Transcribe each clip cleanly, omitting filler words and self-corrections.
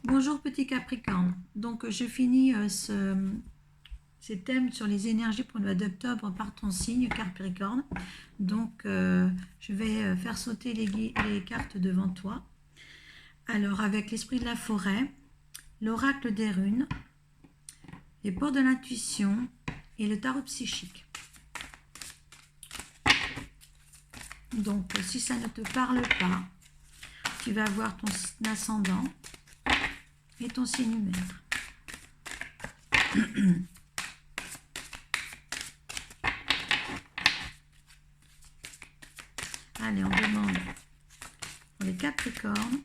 Bonjour petit Capricorne, donc je finis ces thèmes sur les énergies pour le mois d'octobre par ton signe Capricorne. Donc je vais faire sauter les cartes devant toi. Alors avec l'esprit de la forêt, l'oracle des runes, les ports de l'intuition et le tarot psychique. Donc si ça ne te parle pas, tu vas voir ton ascendant et ton signe lunaire. Allez, on demande pour les Capricornes,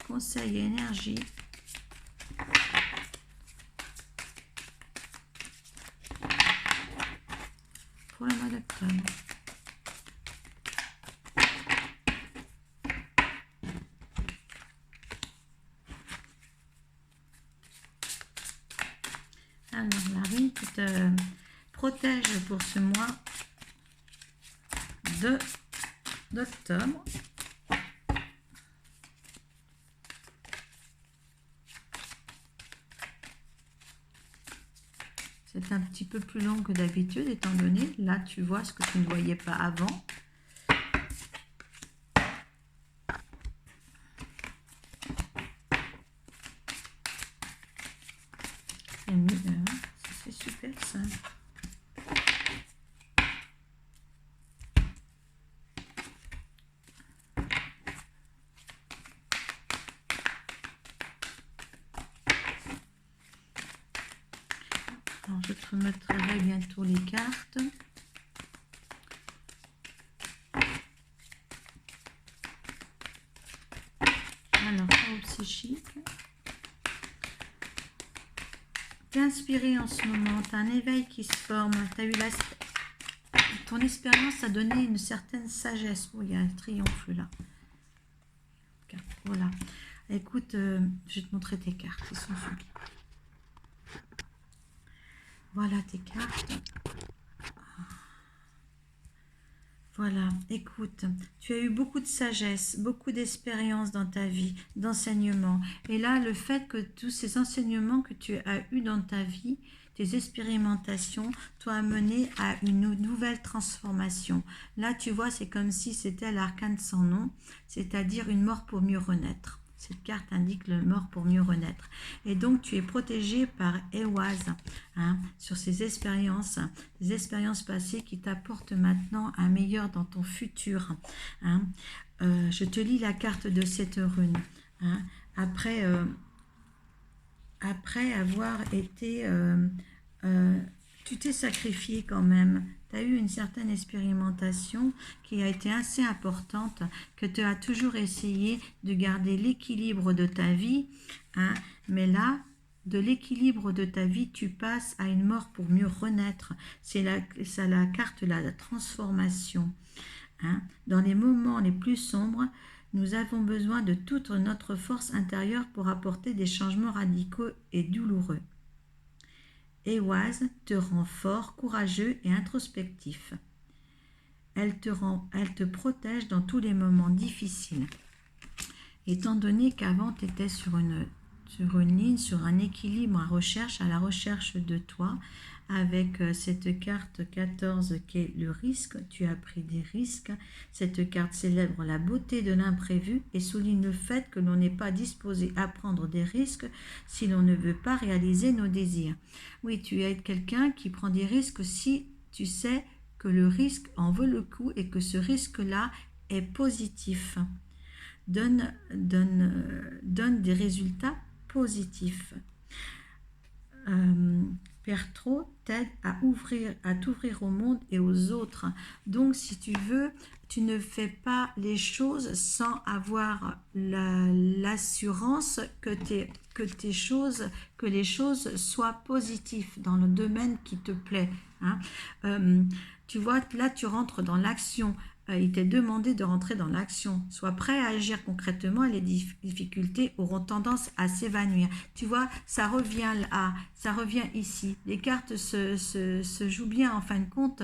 conseil et énergie pour le mois d'octobre. Alors, la rune qui te protège pour ce mois d'octobre. C'est un petit peu plus long que d'habitude, étant donné, là tu vois ce que tu ne voyais pas avant. C'est super ça. Alors, je te remettrai bientôt les cartes. Alors, tarot psychique. Tu es inspiré en ce moment, tu as un éveil qui se forme, tu as eu ton expérience a donné une certaine sagesse. Oh, il y a un triomphe là. Voilà. Écoute, je vais te montrer tes cartes. Ils sont sublimes. Voilà tes cartes. Voilà, écoute, tu as eu beaucoup de sagesse, beaucoup d'expérience dans ta vie, d'enseignement. Et là, le fait que tous ces enseignements que tu as eus dans ta vie, tes expérimentations, t'ont amené à une nouvelle transformation. Là, tu vois, c'est comme si c'était l'arcane sans nom, c'est-à-dire une mort pour mieux renaître. Cette carte indique le mort pour mieux renaître. Et donc, tu es protégé par Ehwaz sur ces expériences passées qui t'apportent maintenant un meilleur dans ton futur. Je te lis la carte de cette rune. Après avoir été... tu t'es sacrifié quand même. Tu as eu une certaine expérimentation qui a été assez importante, que tu as toujours essayé de garder l'équilibre de ta vie. Mais là, de l'équilibre de ta vie, tu passes à une mort pour mieux renaître. C'est la carte de la transformation. Dans les moments les plus sombres, nous avons besoin de toute notre force intérieure pour apporter des changements radicaux et douloureux. Ehwaz te rend fort, courageux et introspectif. Elle te protège dans tous les moments difficiles. Étant donné qu'avant tu étais sur une ligne, sur un équilibre, à la recherche de toi, avec cette carte 14 qui est le risque, tu as pris des risques. Cette carte célèbre la beauté de l'imprévu et souligne le fait que l'on n'est pas disposé à prendre des risques si l'on ne veut pas réaliser nos désirs. Oui, tu es quelqu'un qui prend des risques si tu sais que le risque en vaut le coup et que ce risque-là est positif. Donne des résultats positifs. Père trop t'aide à t'ouvrir au monde et aux autres. Donc, si tu veux, tu ne fais pas les choses sans avoir l'assurance que les choses soient positives dans le domaine qui te plaît. Tu vois, là, tu rentres dans l'action. Il t'est demandé de rentrer dans l'action. Sois prêt à agir concrètement et les difficultés auront tendance à s'évanouir. Tu vois, ça revient ici. Les cartes se jouent bien en fin de compte,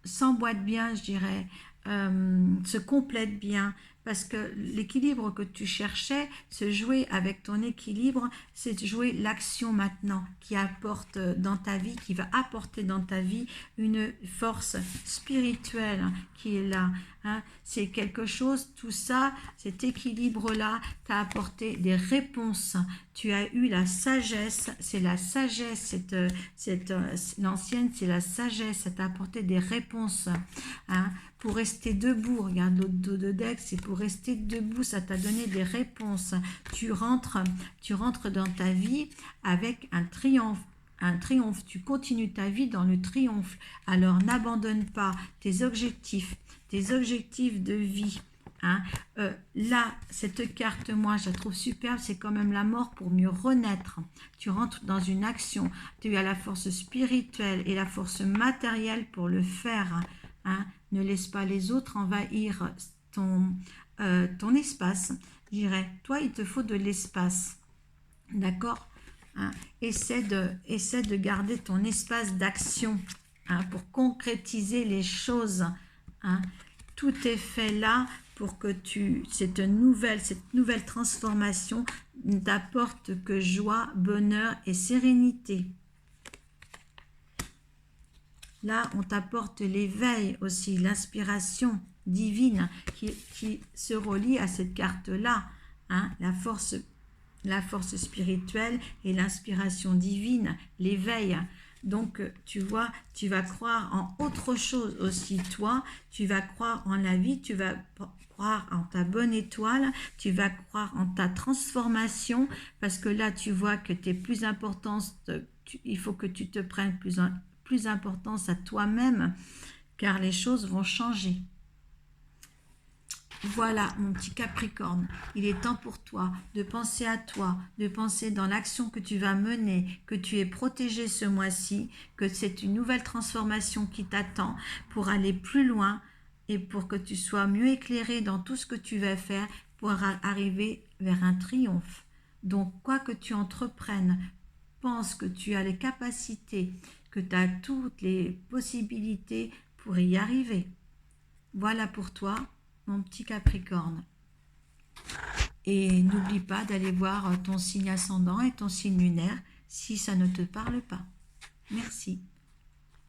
s'emboîtent bien, je dirais. se complètent bien, parce que l'équilibre que tu cherchais, se jouer avec ton équilibre, c'est jouer l'action maintenant qui apporte dans ta vie, qui va apporter dans ta vie une force spirituelle qui est là. Hein. C'est quelque chose, tout ça, cet équilibre-là t'a apporté des réponses. Tu as eu la sagesse, c'est la sagesse, l'ancienne, c'est la sagesse, ça t'a apporté des réponses. Hein. Pour rester debout, regarde l'autre dos de deck, c'est pour rester debout, ça t'a donné des réponses. Tu rentres dans ta vie avec un triomphe, tu continues ta vie dans le triomphe. Alors n'abandonne pas tes objectifs de vie. Hein. Là, cette carte, moi, je la trouve superbe, c'est quand même la mort pour mieux renaître. Tu rentres dans une action, tu as la force spirituelle et la force matérielle pour le faire. Hein. Ne laisse pas les autres envahir ton espace. Je dirais, toi, il te faut de l'espace. D'accord? Hein. Essaie de garder ton espace d'action, hein, pour concrétiser les choses. Hein. Tout est fait là pour que cette nouvelle transformation ne t'apporte que joie, bonheur et sérénité. Là, on t'apporte l'éveil aussi, l'inspiration divine qui se relie à cette carte-là, hein, la force spirituelle et l'inspiration divine, l'éveil. Donc, tu vois, tu vas croire en autre chose aussi, toi. Tu vas croire en la vie, tu vas croire en ta bonne étoile, tu vas croire en ta transformation, parce que là, tu vois que tu es plus importance, il faut que tu te prennes plus importance à toi-même, car les choses vont changer. Voilà, mon petit Capricorne, il est temps pour toi de penser à toi, de penser dans l'action que tu vas mener, que tu es protégé ce mois-ci, que c'est une nouvelle transformation qui t'attend pour aller plus loin et pour que tu sois mieux éclairé dans tout ce que tu vas faire pour arriver vers un triomphe. Donc, quoi que tu entreprennes, pense que tu as les capacités, que tu as toutes les possibilités pour y arriver. Voilà pour toi, mon petit Capricorne. Et n'oublie pas d'aller voir ton signe ascendant et ton signe lunaire si ça ne te parle pas. Merci.